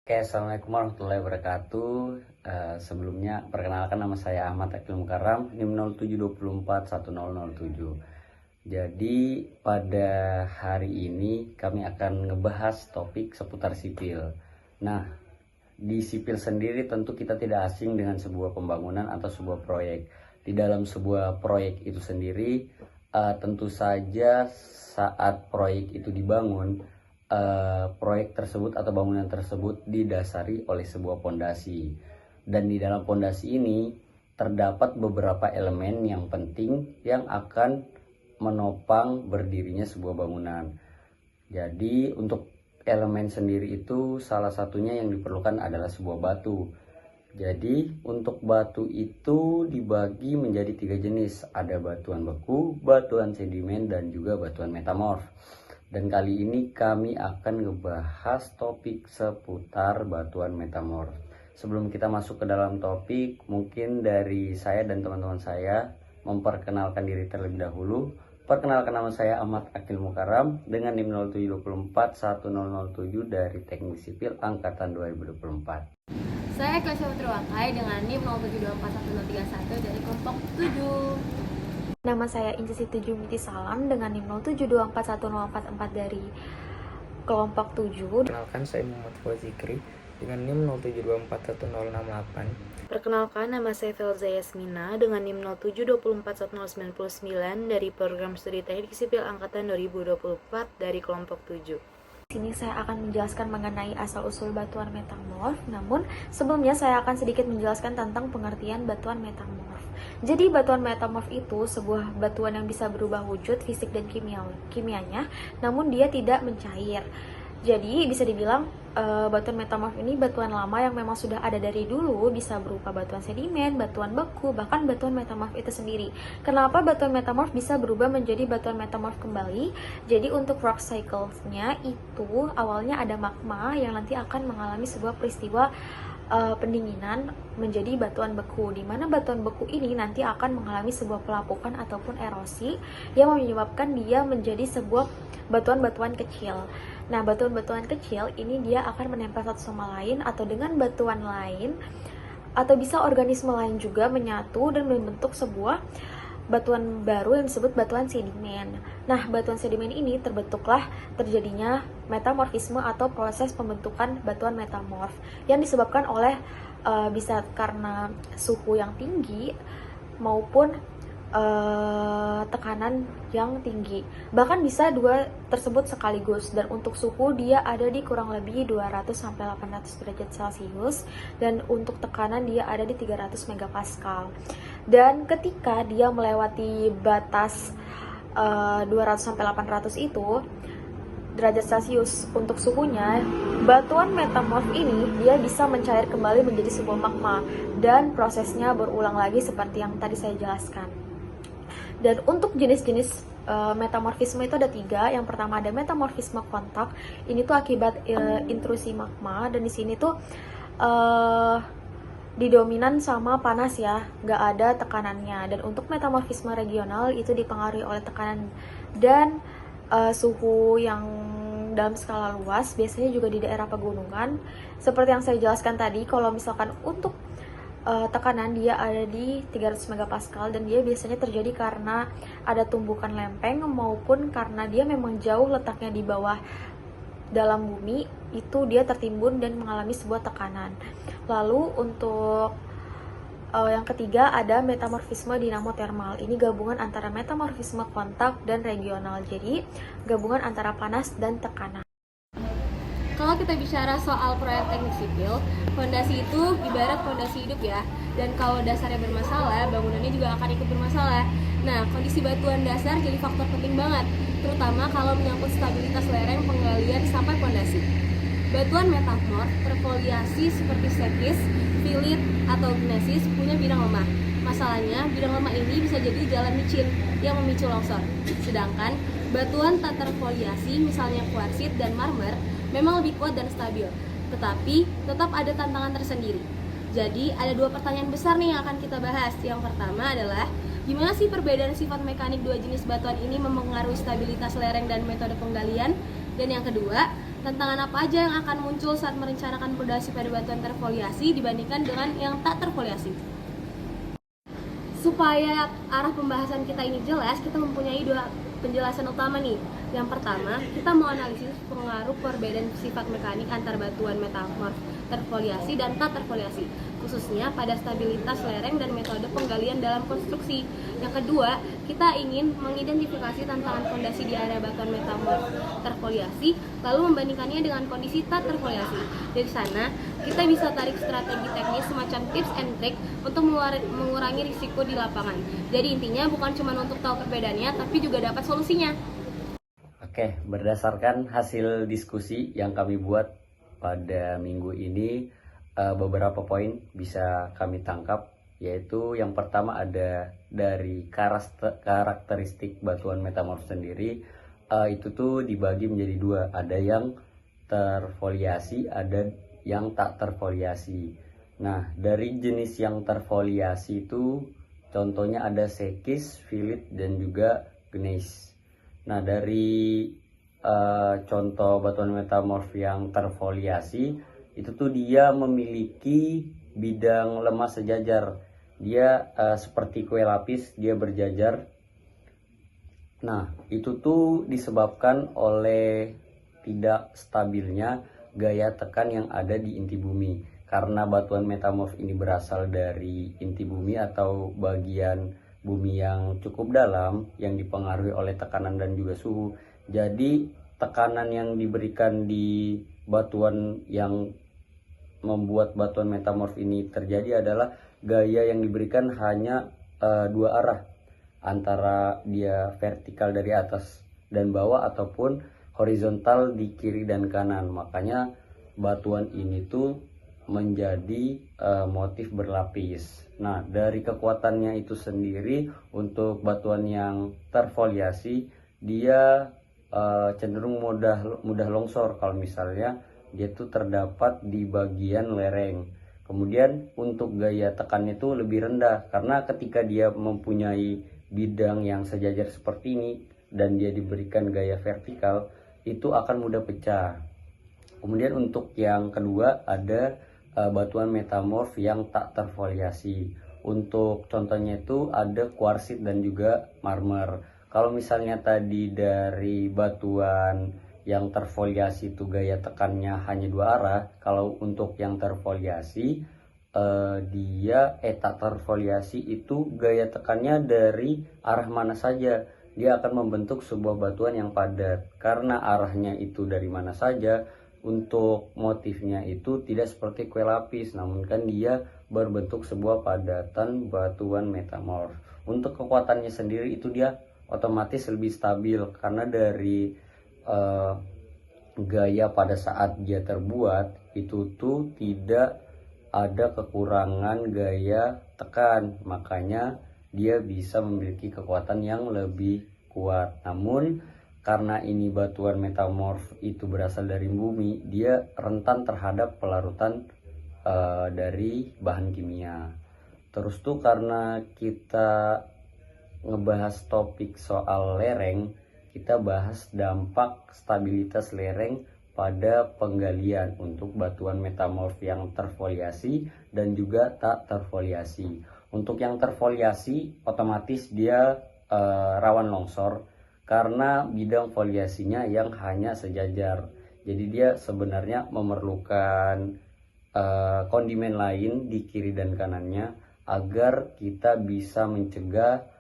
Oke, Assalamualaikum warahmatullahi wabarakatuh. Sebelumnya, perkenalkan nama saya Ahmad Akil Mukarram, NIM 07241007. Jadi, pada hari ini kami akan ngebahas topik seputar sipil. Nah, di sipil sendiri tentu kita tidak asing dengan sebuah pembangunan atau sebuah proyek. Di dalam sebuah proyek itu sendiri, tentu saja saat proyek itu dibangun, proyek tersebut atau bangunan tersebut didasari oleh sebuah pondasi, dan di dalam pondasi ini terdapat beberapa elemen yang penting yang akan menopang berdirinya sebuah bangunan. Jadi untuk elemen sendiri itu salah satunya yang diperlukan adalah sebuah batu. Jadi untuk batu itu dibagi menjadi 3 jenis, ada batuan beku, batuan sedimen, dan juga batuan metamorf. Dan kali ini kami akan ngebahas topik seputar batuan metamorf. Sebelum kita masuk ke dalam topik, mungkin dari saya dan teman-teman saya memperkenalkan diri terlebih dahulu. Perkenalkan, nama saya Ahmad Akil Mukarram dengan NIM 07241007 dari Teknik Sipil Angkatan 2024. Saya Kelasya Putriwakai dengan NIM 07241031 dari kelompok 7. Nama saya Inci Siti Jumiti Salam dengan NIM 07241044 dari kelompok 7. Perkenalkan, saya Muhammad Fawzikri dengan NIM 07241068. Perkenalkan, nama saya Felza Yasmina dengan NIM 07241099 dari program studi Teknik Sipil Angkatan 2024 dari kelompok 7. Di sini saya akan menjelaskan mengenai asal-usul batuan metamorf. Namun sebelumnya saya akan sedikit menjelaskan tentang pengertian batuan metamorf. Jadi batuan metamorf itu sebuah batuan yang bisa berubah wujud fisik dan kimianya, namun dia tidak mencair. Jadi bisa dibilang batuan metamorf ini batuan lama yang memang sudah ada dari dulu, bisa berupa batuan sedimen, batuan beku, bahkan batuan metamorf itu sendiri. Kenapa batuan metamorf bisa berubah menjadi batuan metamorf kembali? Jadi untuk rock cycle-nya itu awalnya ada magma yang nanti akan mengalami sebuah peristiwa pendinginan menjadi batuan beku, di mana batuan beku ini nanti akan mengalami sebuah pelapukan ataupun erosi yang menyebabkan dia menjadi sebuah batuan-batuan kecil. Nah, batuan-batuan kecil ini dia akan menempel satu sama lain atau dengan batuan lain, atau bisa organisme lain juga menyatu dan membentuk sebuah batuan baru yang disebut batuan sedimen. Nah, batuan sedimen ini terjadinya metamorfisme atau proses pembentukan batuan metamorf yang disebabkan oleh bisa karena suhu yang tinggi maupun tekanan yang tinggi. Bahkan bisa dua tersebut sekaligus, dan untuk suhu dia ada di kurang lebih 200 sampai 800 derajat Celcius, dan untuk tekanan dia ada di 300 megapascal. Dan ketika dia melewati batas 200 sampai 800 itu derajat Celcius untuk suhunya, batuan metamorf ini dia bisa mencair kembali menjadi sebuah magma, dan prosesnya berulang lagi seperti yang tadi saya jelaskan. Dan untuk jenis-jenis metamorfisme itu ada 3. Yang pertama ada metamorfisme kontak. Ini tuh akibat intrusi magma, dan di sini tuh didominan sama panas ya, nggak ada tekanannya. Dan untuk metamorfisme regional itu dipengaruhi oleh tekanan dan suhu yang dalam skala luas, biasanya juga di daerah pegunungan. Seperti yang saya jelaskan tadi, kalau misalkan untuk tekanan dia ada di 300 megapascal, dan dia biasanya terjadi karena ada tumbukan lempeng maupun karena dia memang jauh letaknya di bawah dalam bumi, itu dia tertimbun dan mengalami sebuah tekanan. Lalu untuk yang ketiga ada metamorfisme dinamotermal. Ini gabungan antara metamorfisme kontak dan regional, jadi gabungan antara panas dan tekanan. Kalau kita bicara soal proyek teknik sipil, fondasi itu ibarat fondasi hidup ya. Dan kalau dasarnya bermasalah, bangunannya juga akan ikut bermasalah. Nah, kondisi batuan dasar jadi faktor penting banget, terutama kalau menyangkut stabilitas lereng penggalian sampai fondasi. Batuan metamorf terfoliasi seperti sekis, filit, atau gnesis punya bidang lemah. Masalahnya, bidang lemah ini bisa jadi jalan licin yang memicu longsor. Sedangkan batuan tak terfoliasi, misalnya kuarsit dan marmer, memang lebih kuat dan stabil, tetapi tetap ada tantangan tersendiri. Jadi ada 2 pertanyaan besar nih yang akan kita bahas. Yang pertama adalah, gimana sih perbedaan sifat mekanik 2 jenis batuan ini mempengaruhi stabilitas lereng dan metode penggalian? Dan yang kedua, Tantangan apa aja yang akan muncul saat merencanakan pondasi pada batuan terfoliasi dibandingkan dengan yang tak terfoliasi? Supaya arah pembahasan kita ini jelas, kita mempunyai dua penjelasan utama nih. Yang pertama, kita mau analisis pengaruh perbedaan sifat mekanik antar batuan metamorf terfoliasi dan tak terfoliasi, khususnya pada stabilitas lereng dan metode penggalian dalam konstruksi. Yang kedua, kita ingin mengidentifikasi tantangan fondasi di area batuan metamorf terfoliasi, lalu membandingkannya dengan kondisi tak terfoliasi. Dari sana, kita bisa tarik strategi teknis semacam tips and trick untuk mengurangi risiko di lapangan. Jadi intinya bukan cuma untuk tahu perbedaannya, tapi juga dapat solusinya. Oke, berdasarkan hasil diskusi yang kami buat pada minggu ini, beberapa poin bisa kami tangkap, yaitu yang pertama ada dari karakteristik batuan metamorf sendiri. Itu tuh dibagi menjadi dua, ada yang terfoliasi, ada yang tak terfoliasi. Nah, dari jenis yang terfoliasi itu contohnya ada sekis, filit, dan juga gneiss. Nah, dari contoh batuan metamorf yang terfoliasi itu tuh dia memiliki bidang lemah sejajar. Dia seperti kue lapis, dia berjajar. Nah, itu tuh disebabkan oleh tidak stabilnya gaya tekan yang ada di inti bumi. Karena batuan metamorf ini berasal dari inti bumi atau bagian bumi yang cukup dalam yang dipengaruhi oleh tekanan dan juga suhu. Jadi tekanan yang diberikan di batuan yang membuat batuan metamorf ini terjadi adalah gaya yang diberikan hanya dua arah, antara dia vertikal dari atas dan bawah ataupun horizontal di kiri dan kanan. Makanya batuan ini tuh menjadi motif berlapis. Nah, dari kekuatannya itu sendiri untuk batuan yang terfoliasi, dia cenderung mudah longsor kalau misalnya dia tuh terdapat di bagian lereng. Kemudian untuk gaya tekannya itu lebih rendah karena ketika dia mempunyai bidang yang sejajar seperti ini dan dia diberikan gaya vertikal, itu akan mudah pecah. Kemudian untuk yang kedua ada batuan metamorf yang tak terfoliasi. Untuk contohnya itu ada kuarsit dan juga marmer. Kalau misalnya tadi dari batuan yang terfoliasi itu gaya tekannya hanya dua arah, kalau untuk yang terfoliasi tak terfoliasi itu gaya tekannya dari arah mana saja. Dia akan membentuk sebuah batuan yang padat. Karena arahnya itu dari mana saja, untuk motifnya itu tidak seperti kue lapis, namun kan dia berbentuk sebuah padatan batuan metamorf. Untuk kekuatannya sendiri itu dia otomatis lebih stabil karena dari gaya pada saat dia terbuat itu tuh tidak ada kekurangan gaya tekan, makanya dia bisa memiliki kekuatan yang lebih kuat. Namun karena ini batuan metamorf itu berasal dari bumi, dia rentan terhadap pelarutan dari bahan kimia. Terus tuh karena kita ngebahas topik soal lereng, kita bahas dampak stabilitas lereng pada penggalian untuk batuan metamorf yang terfoliasi dan juga tak terfoliasi. Untuk yang terfoliasi otomatis dia rawan longsor karena bidang foliasinya yang hanya sejajar. Jadi dia sebenarnya memerlukan kondimen lain di kiri dan kanannya agar kita bisa mencegah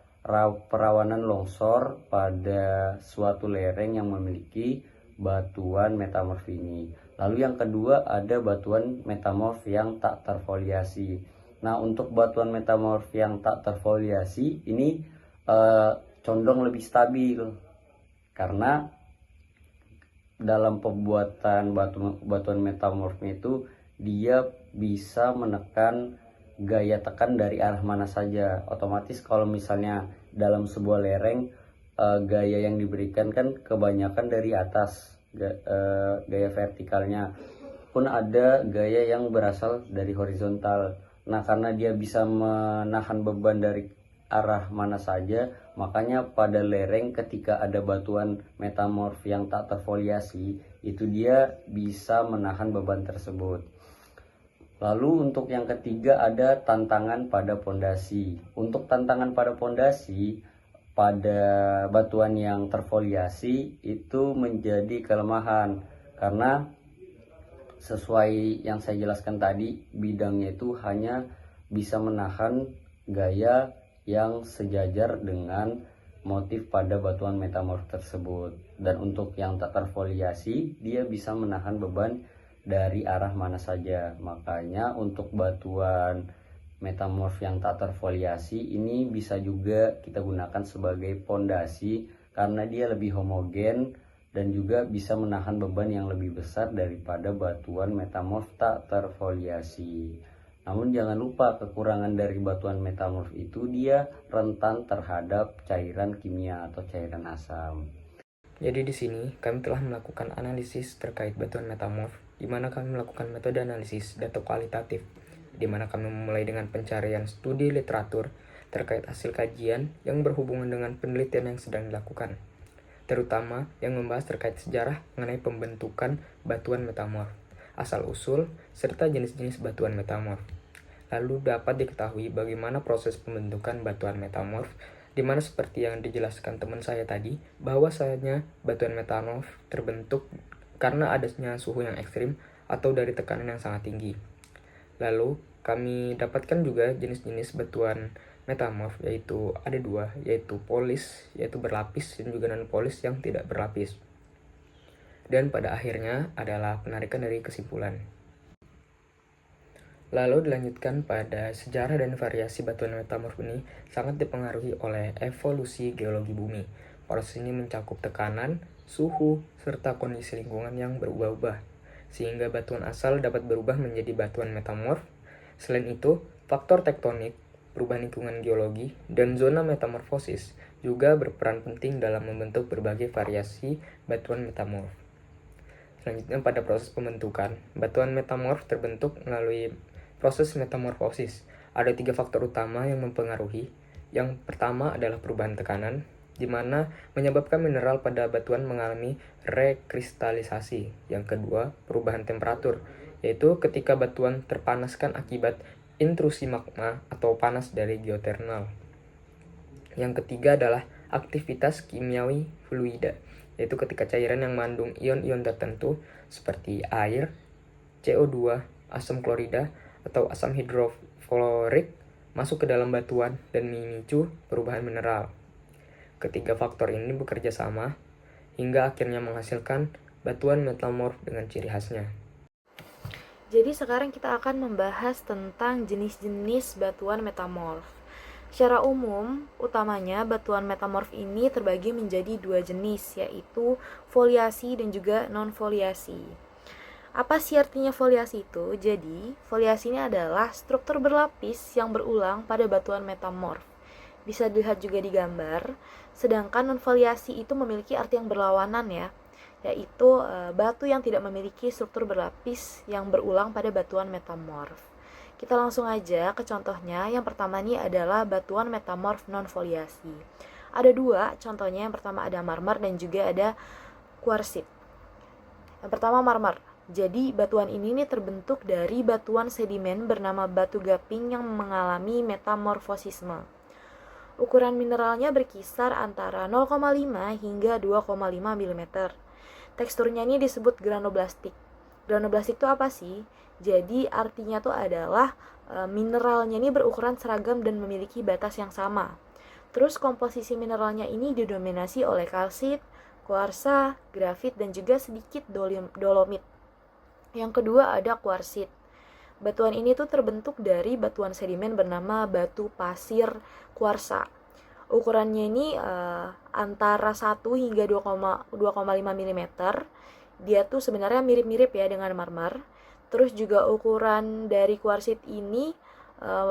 perawanan longsor pada suatu lereng yang memiliki batuan metamorf ini. Lalu yang kedua ada batuan metamorf yang tak terfoliasi. Nah, untuk batuan metamorf yang tak terfoliasi ini condong lebih stabil karena dalam pembuatan batuan metamorfnya itu dia bisa menekan gaya tekan dari arah mana saja. Otomatis kalau misalnya dalam sebuah lereng gaya yang diberikan kan kebanyakan dari atas, gaya vertikalnya pun ada gaya yang berasal dari horizontal. Nah, karena dia bisa menahan beban dari arah mana saja. Makanya pada lereng ketika ada batuan metamorf yang tak terfoliasi, itu dia bisa menahan beban tersebut. Lalu untuk yang ketiga ada tantangan pada pondasi. Untuk tantangan pada pondasi, pada batuan yang terfoliasi itu menjadi kelemahan karena sesuai yang saya jelaskan tadi, bidangnya itu hanya bisa menahan gaya yang sejajar dengan motif pada batuan metamorf tersebut. Dan untuk yang tak terfoliasi, dia bisa menahan beban dari arah mana saja. Makanya untuk batuan metamorf yang tak terfoliasi ini bisa juga kita gunakan sebagai pondasi karena dia lebih homogen dan juga bisa menahan beban yang lebih besar daripada batuan metamorf tak terfoliasi. Namun jangan lupa kekurangan dari batuan metamorf itu dia rentan terhadap cairan kimia atau cairan asam. Jadi di sini kami telah melakukan analisis terkait batuan metamorf, di mana kami melakukan metode analisis data kualitatif, di mana kami memulai dengan pencarian studi literatur terkait hasil kajian yang berhubungan dengan penelitian yang sedang dilakukan, terutama yang membahas terkait sejarah mengenai pembentukan batuan metamorf, asal-usul, serta jenis-jenis batuan metamorf. Lalu dapat diketahui bagaimana proses pembentukan batuan metamorf, di mana seperti yang dijelaskan teman saya tadi, bahwasanya batuan metamorf terbentuk karena adanya suhu yang ekstrim atau dari tekanan yang sangat tinggi. Lalu kami dapatkan juga jenis-jenis batuan metamorf, yaitu ada dua, yaitu polis, yaitu berlapis, dan juga non-polis yang tidak berlapis. Dan pada akhirnya adalah penarikan dari kesimpulan. Lalu dilanjutkan pada sejarah dan variasi batuan metamorf ini sangat dipengaruhi oleh evolusi geologi bumi. Proses ini mencakup tekanan, suhu, serta kondisi lingkungan yang berubah-ubah, sehingga batuan asal dapat berubah menjadi batuan metamorf. Selain itu, faktor tektonik, perubahan lingkungan geologi, dan zona metamorfosis juga berperan penting dalam membentuk berbagai variasi batuan metamorf. Selanjutnya pada proses pembentukan, batuan metamorf terbentuk melalui proses metamorfosis. Ada 3 faktor utama yang mempengaruhi. Yang pertama adalah perubahan tekanan, di mana menyebabkan mineral pada batuan mengalami rekristalisasi. Yang kedua, perubahan temperatur, yaitu ketika batuan terpanaskan akibat intrusi magma atau panas dari geothermal. Yang ketiga adalah aktivitas kimiawi fluida, yaitu ketika cairan yang mengandung ion-ion tertentu seperti air, CO2, asam klorida, atau asam hidrofluorik masuk ke dalam batuan dan memicu perubahan mineral. Ketiga faktor ini bekerja sama hingga akhirnya menghasilkan batuan metamorf dengan ciri khasnya. Jadi sekarang kita akan membahas tentang jenis-jenis batuan metamorf. Secara umum, utamanya batuan metamorf ini terbagi menjadi 2 jenis, yaitu foliasi dan juga non-foliasi. Apa sih artinya foliasi itu? Jadi, foliasi ini adalah struktur berlapis yang berulang pada batuan metamorf. Bisa dilihat juga di gambar. Sedangkan non-foliasi itu memiliki arti yang berlawanan ya, yaitu batu yang tidak memiliki struktur berlapis yang berulang pada batuan metamorf. Kita langsung aja ke contohnya. Yang pertama ini adalah batuan metamorf non-foliasi. Ada 2 contohnya. Yang pertama ada marmer dan juga ada kuarsit. Yang pertama marmer. Jadi batuan ini terbentuk dari batuan sedimen bernama batu gaping yang mengalami metamorfosisme. Ukuran mineralnya berkisar antara 0,5 hingga 2,5 mm. Teksturnya ini disebut granoblastik. Granoblastik itu apa sih? Jadi artinya tuh adalah mineralnya ini berukuran seragam dan memiliki batas yang sama. Terus komposisi mineralnya ini didominasi oleh kalsit, kuarsa, grafit, dan juga sedikit dolomit. Yang kedua ada kuarsit. Batuan ini tuh terbentuk dari batuan sedimen bernama batu pasir kuarsa. Ukurannya ini antara 1 hingga 2,5 mm. Dia tuh sebenarnya mirip-mirip ya dengan marmer. Terus juga ukuran dari kuarsit ini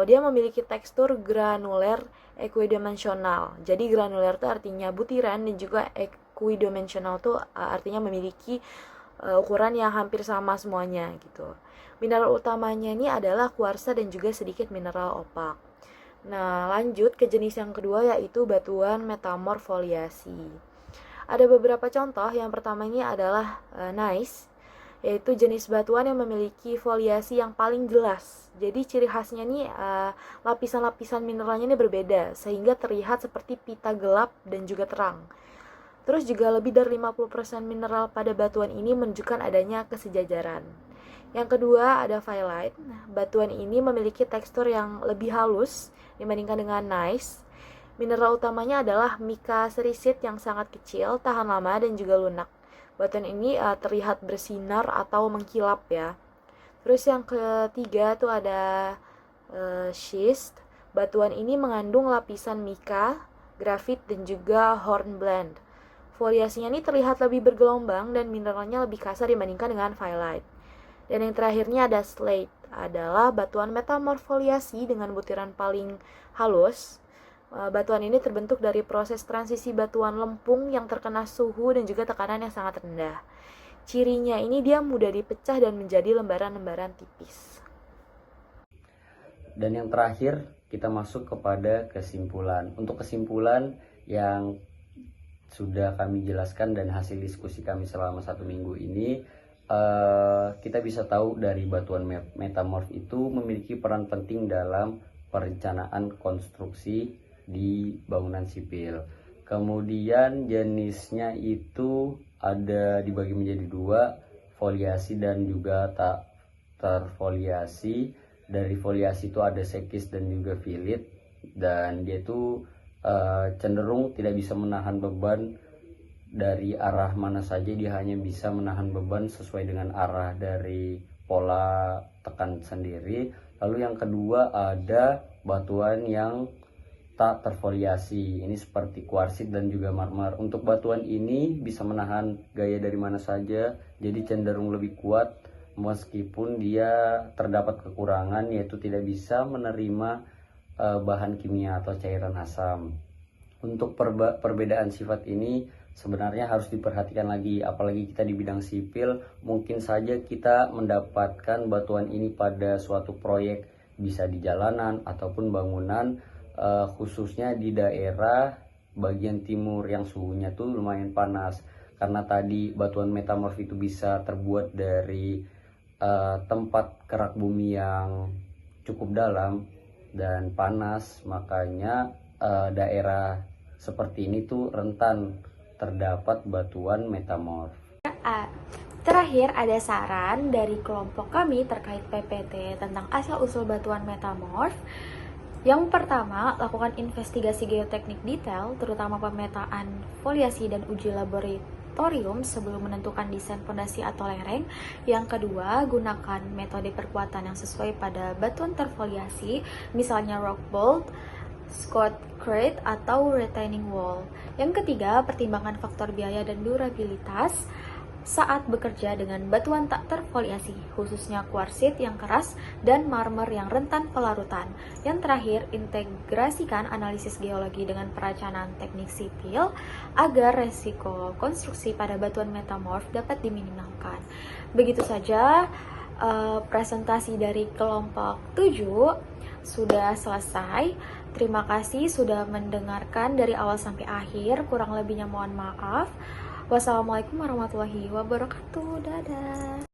dia memiliki tekstur granuler equidimensional. Jadi granuler itu artinya butiran dan juga equidimensional tuh artinya memiliki ukuran yang hampir sama semuanya gitu. Mineral utamanya ini adalah kuarsa dan juga sedikit mineral opak. Nah, lanjut ke jenis yang kedua yaitu batuan metamorf foliasi. Ada beberapa contoh. Yang pertama ini adalah gneiss, yaitu jenis batuan yang memiliki foliasi yang paling jelas. Jadi ciri khasnya nih lapisan-lapisan mineralnya ini berbeda sehingga terlihat seperti pita gelap dan juga terang. Terus juga lebih dari 50% mineral pada batuan ini menunjukkan adanya kesejajaran. Yang kedua ada phyllite. Nah, batuan ini memiliki tekstur yang lebih halus dibandingkan dengan gneiss. Mineral utamanya adalah mica serisit yang sangat kecil, tahan lama dan juga lunak. Batuan ini terlihat bersinar atau mengkilap ya. Terus yang ketiga tuh ada schist. Batuan ini mengandung lapisan mica, grafit dan juga hornblende. Foliasinya ini terlihat lebih bergelombang dan mineralnya lebih kasar dibandingkan dengan phyllite. Dan yang terakhirnya ada slate, adalah batuan metamorf foliasi dengan butiran paling halus. Batuan ini terbentuk dari proses transisi batuan lempung yang terkena suhu dan juga tekanan yang sangat rendah. Cirinya ini dia mudah dipecah dan menjadi lembaran-lembaran tipis. Dan yang terakhir kita masuk kepada kesimpulan. Untuk kesimpulan yang sudah kami jelaskan dan hasil diskusi kami selama 1 minggu ini, kita bisa tahu dari batuan metamorf itu memiliki peran penting dalam perencanaan konstruksi di bangunan sipil. Kemudian jenisnya itu ada dibagi menjadi 2, foliasi dan juga tak terfoliasi. Dari foliasi itu ada sekis dan juga filit, dan dia itu cenderung tidak bisa menahan beban dari arah mana saja. Dia hanya bisa menahan beban sesuai dengan arah dari pola tekan sendiri. Lalu yang kedua ada batuan yang tak terfoliasi, ini seperti kuarsit dan juga marmer. Untuk batuan ini bisa menahan gaya dari mana saja, jadi cenderung lebih kuat meskipun dia terdapat kekurangan, yaitu tidak bisa menerima bahan kimia atau cairan asam. Untuk perbedaan sifat ini sebenarnya harus diperhatikan lagi, apalagi kita di bidang sipil. Mungkin saja kita mendapatkan batuan ini pada suatu proyek, bisa di jalanan ataupun bangunan, khususnya di daerah bagian timur yang suhunya tuh lumayan panas. Karena tadi batuan metamorf itu bisa terbuat dari tempat kerak bumi yang cukup dalam dan panas, makanya daerah seperti ini tuh rentan terdapat batuan metamorf. Terakhir ada saran dari kelompok kami terkait PPT tentang asal-usul batuan metamorf. Yang pertama, lakukan investigasi geoteknik detail, terutama pemetaan foliasi dan uji laboratorium sebelum menentukan desain fondasi atau lereng. Yang kedua, gunakan metode perkuatan yang sesuai pada batuan terfoliasi, misalnya rock bolt, Scotcrete atau retaining wall. Yang ketiga, pertimbangkan faktor biaya dan durabilitas saat bekerja dengan batuan tak terfoliasi, khususnya kuarsit yang keras dan marmer yang rentan pelarutan. Yang terakhir, integrasikan analisis geologi dengan perencanaan teknik sipil agar resiko konstruksi pada batuan metamorf dapat diminimalkan. Begitu saja presentasi dari kelompok 7 sudah selesai. Terima kasih sudah mendengarkan dari awal sampai akhir. Kurang lebihnya mohon maaf. Wassalamualaikum warahmatullahi wabarakatuh. Dadah.